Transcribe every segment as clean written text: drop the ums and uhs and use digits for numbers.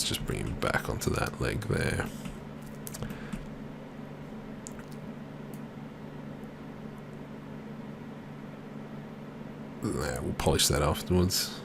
let's just bring him back onto that leg there. There, we'll polish that afterwards.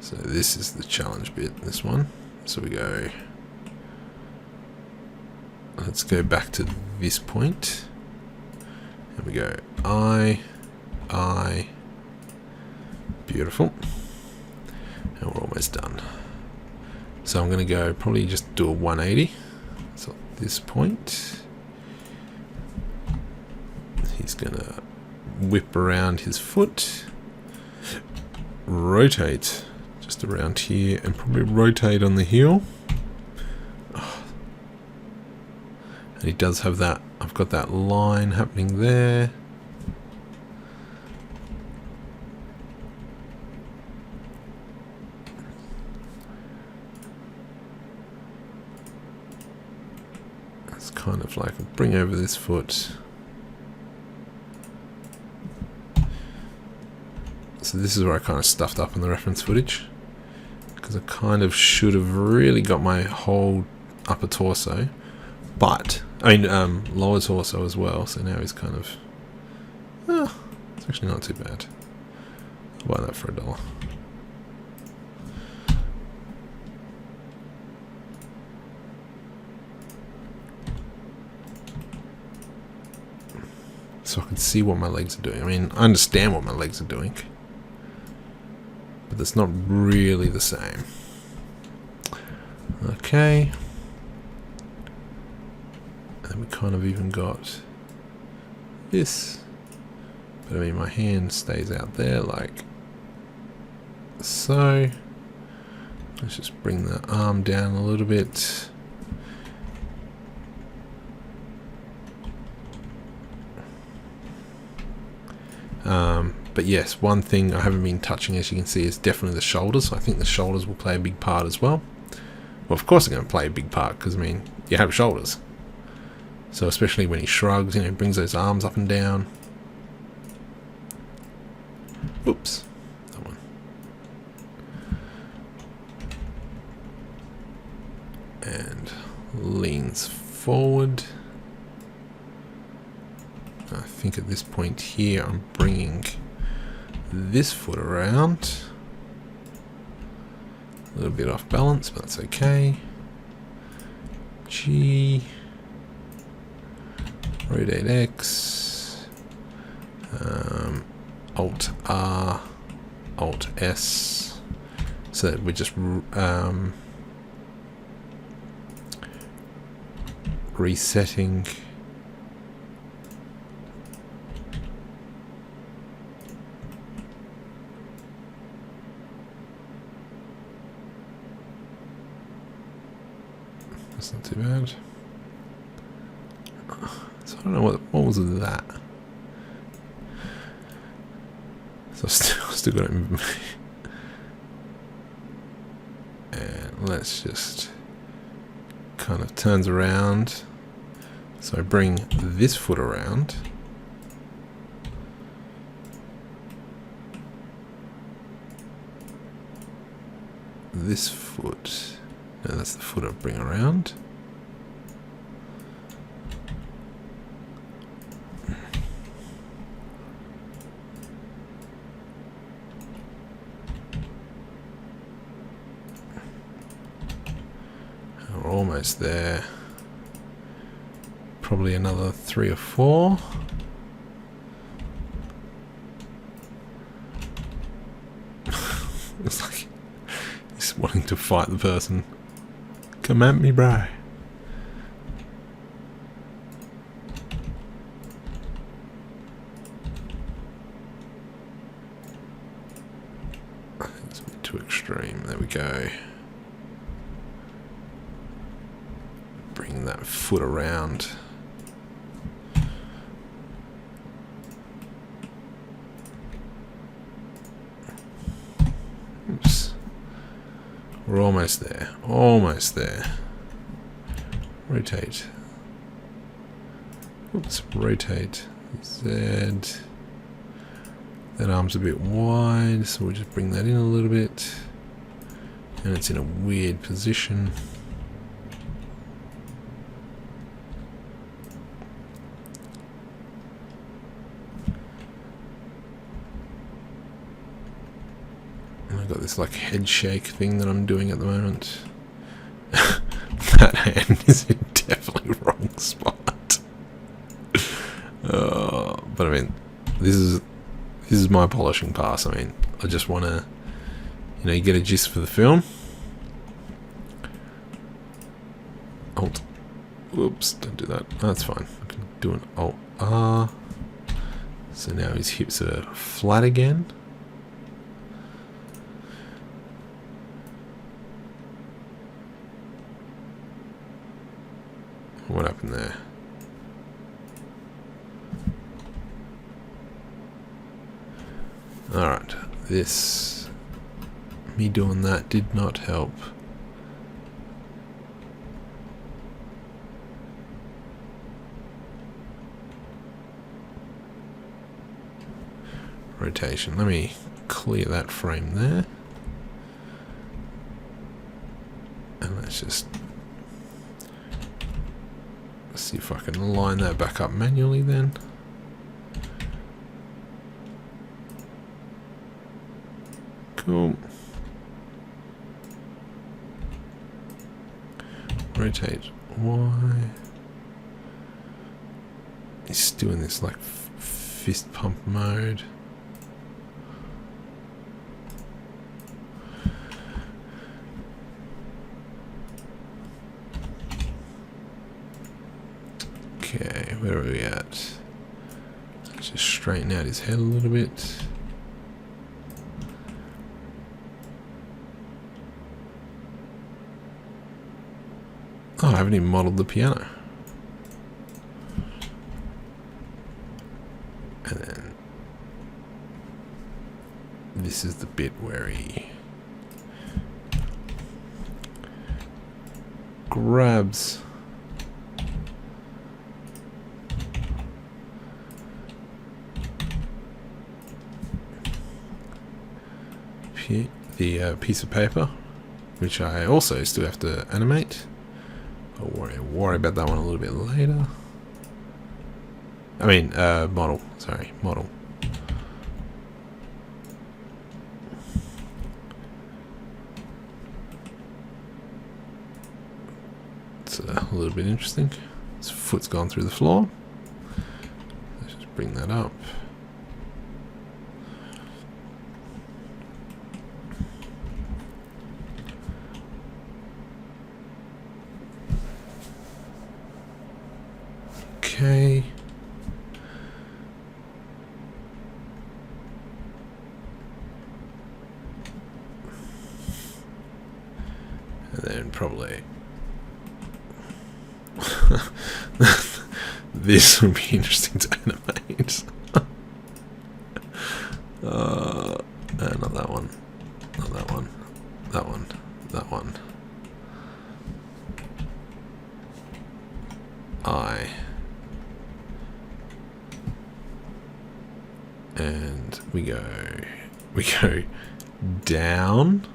So this is the challenge bit, this one. So we go, let's go back to this point. And we go I, beautiful. And we're almost done. So I'm going to go probably just do a 180. So at this point, he's going to whip around his foot, rotate just around here, and probably rotate on the heel. And he does have that, I've got that line happening there. It's kind of like a bring over this foot. So this is where I kind of stuffed up in the reference footage, because I kind of should have really got my whole upper torso, but I mean lower torso as well. So now he's kind of, it's actually not too bad. I'll buy that for $1. So I can see what my legs are doing. I mean, I understand what my legs are doing, but that's not really the same. Okay. And we kind of even got this. But I mean, my hand stays out there like so. Let's just bring the arm down a little bit. But yes, one thing I haven't been touching, as you can see, is definitely the shoulders. I think the shoulders will play a big part as well. Well, of course they're going to play a big part, because, I mean, you have shoulders. So especially when he shrugs, you know, brings those arms up and down. Oops. That one. And leans forward. I think at this point here, I'm bringing this foot around. A little bit off balance, but that's okay. G. Rotate X. Alt R. Alt S. So that we're just resetting. That's not too bad. So I don't know what was that. So still got it in. And let's just kind of turns around. So I bring this foot around. This foot. No, that's the foot I bring around. And we're almost there. Probably another 3 or 4. It's like he's wanting to fight the person. Come at me, bro. I think it's a bit too extreme. There we go. Bring that foot around. Oops. We're almost there. Almost there. Rotate. Oops. Rotate. Z. That arm's a bit wide, so we'll just bring that in a little bit. And it's in a weird position. And I've got this like head shake thing that I'm doing at the moment. That hand is in definitely wrong spot. But I mean, this is my polishing pass. I mean, I just want to, you know, get a gist for the film. Alt. Whoops, don't do that. That's fine. I can do an Alt R. So now his hips are flat again. What happened there? Alright, me doing that did not help. Rotation, let me clear that frame there. And let's just see if I can line that back up manually then. Cool. Rotate Y. He's doing this like fist pump mode. Okay, where are we at? Let's just straighten out his head a little bit. Oh, I haven't even modelled the piano. And then this is the bit where he grabs the piece of paper, which I also still have to animate. I'll worry about that one a little bit later. I mean, model. Sorry, model. It's a little bit interesting. His foot's gone through the floor. Let's just bring that up. Okay. And then probably this would be interesting to animate. Not that one. Not that one. That one. That one. And we go down.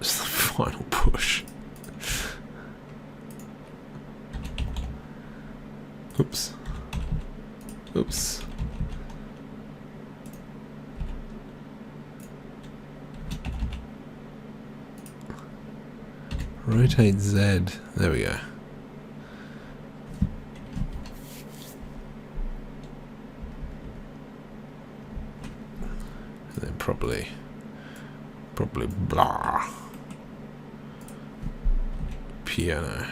Just the final push. Oops. Oops. Rotate Z. There we go. And then probably blah. Piano.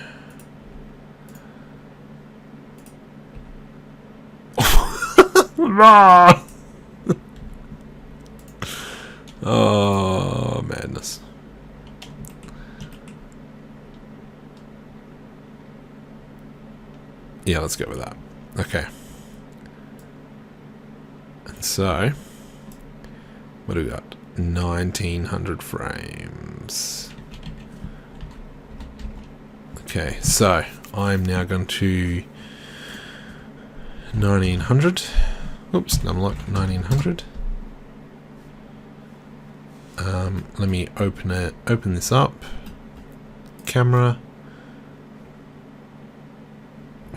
Oh, madness. Yeah, let's go with that. Okay. And so, what do we got? 1900 frames. Okay, so I'm now going to 1900. Oops, unlock 1900. Let me open this up. Camera.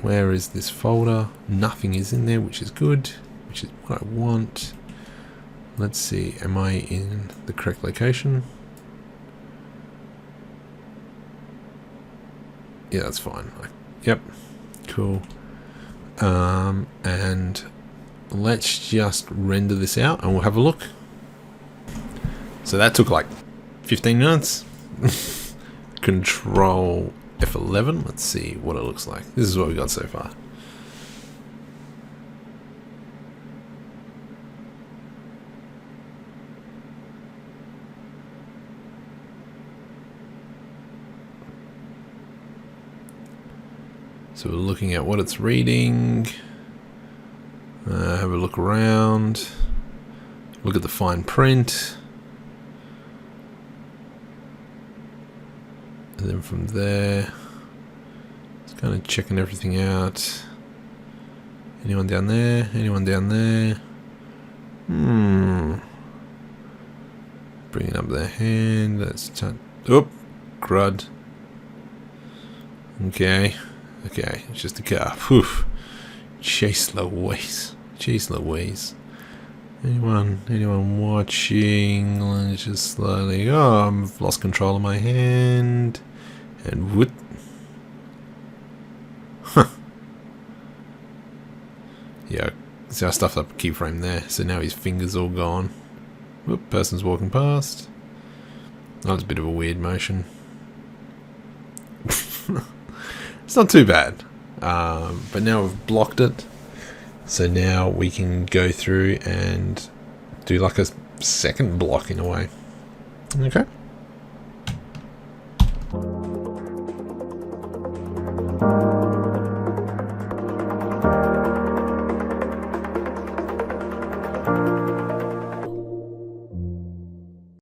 Where is this folder? Nothing is in there, which is good, which is what I want. Let's see, am I in the correct location? Yeah, that's fine. Yep, cool. And let's just render this out and we'll have a look. So that took like 15 minutes. Control F11. Let's see what it looks like. This is what we got so far. So we're looking at what it's reading. Have a look around. Look at the fine print. And then from there, it's kind of checking everything out. Anyone down there? Anyone down there? Bringing up their hand. Let's touch. Oop, crud. Okay. Okay, it's just a car. Whew. Chase Louise. Chase Louise. Anyone watching? Let's just slowly. Oh, I've lost control of my hand. And what? Huh. Yeah, see I stuffed up a keyframe there. So now his finger's all gone. Whoop, person's walking past. That was a bit of a weird motion. It's not too bad, but now we've blocked it, so now we can go through and do like a second block in a way. Okay.